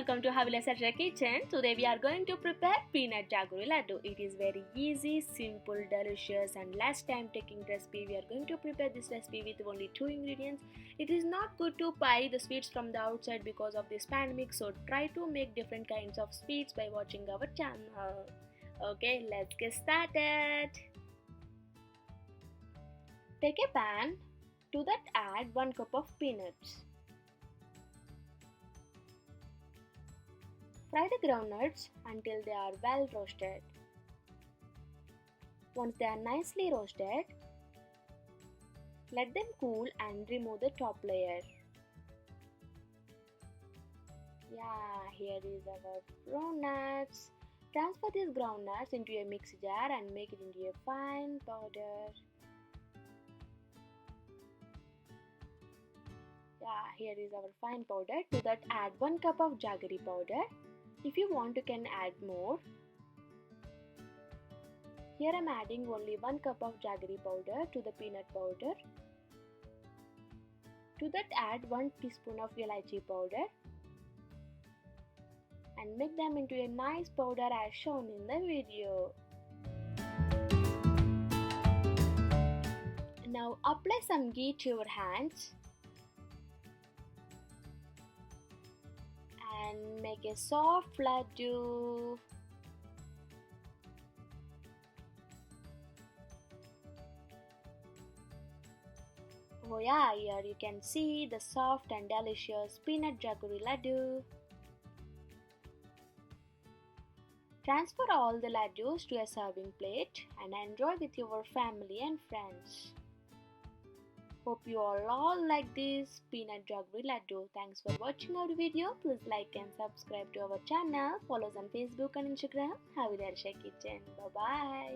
welcome to Havilah's kitchen. Today we are going to prepare peanut jaggery laddu. It is very easy, simple, delicious and less time taking recipe. We are going to prepare this recipe with only 2 ingredients. It is not good to buy the sweets from the outside because of this pandemic, so try to make different kinds of sweets by watching our channel. Okay, let's get started. Take a pan. To that add 1 cup of peanuts. Fry the groundnuts until they are well roasted. Once they are nicely roasted, let them cool and remove the top layer. Yeah, here is our groundnuts. Transfer these groundnuts into a mixing jar and make it into a fine powder. Yeah, here is our fine powder. To that add 1 cup of jaggery powder. If you want, you can add more. Here I am adding only 1 cup of jaggery powder to the peanut powder. To that add 1 teaspoon of elachi powder and make them into a nice powder as shown in the video. Now apply some ghee to your hands and make a soft laddu. Oh yeah, here you can see the soft and delicious peanut jaggery laddu. Transfer all the laddus to a serving plate and enjoy with your family and friends. Hope you all like this peanut jaggery laddu. Thanks for watching our video. Please like and subscribe to our channel. Follow us on Facebook and Instagram. Havilah Kitchen. Bye bye.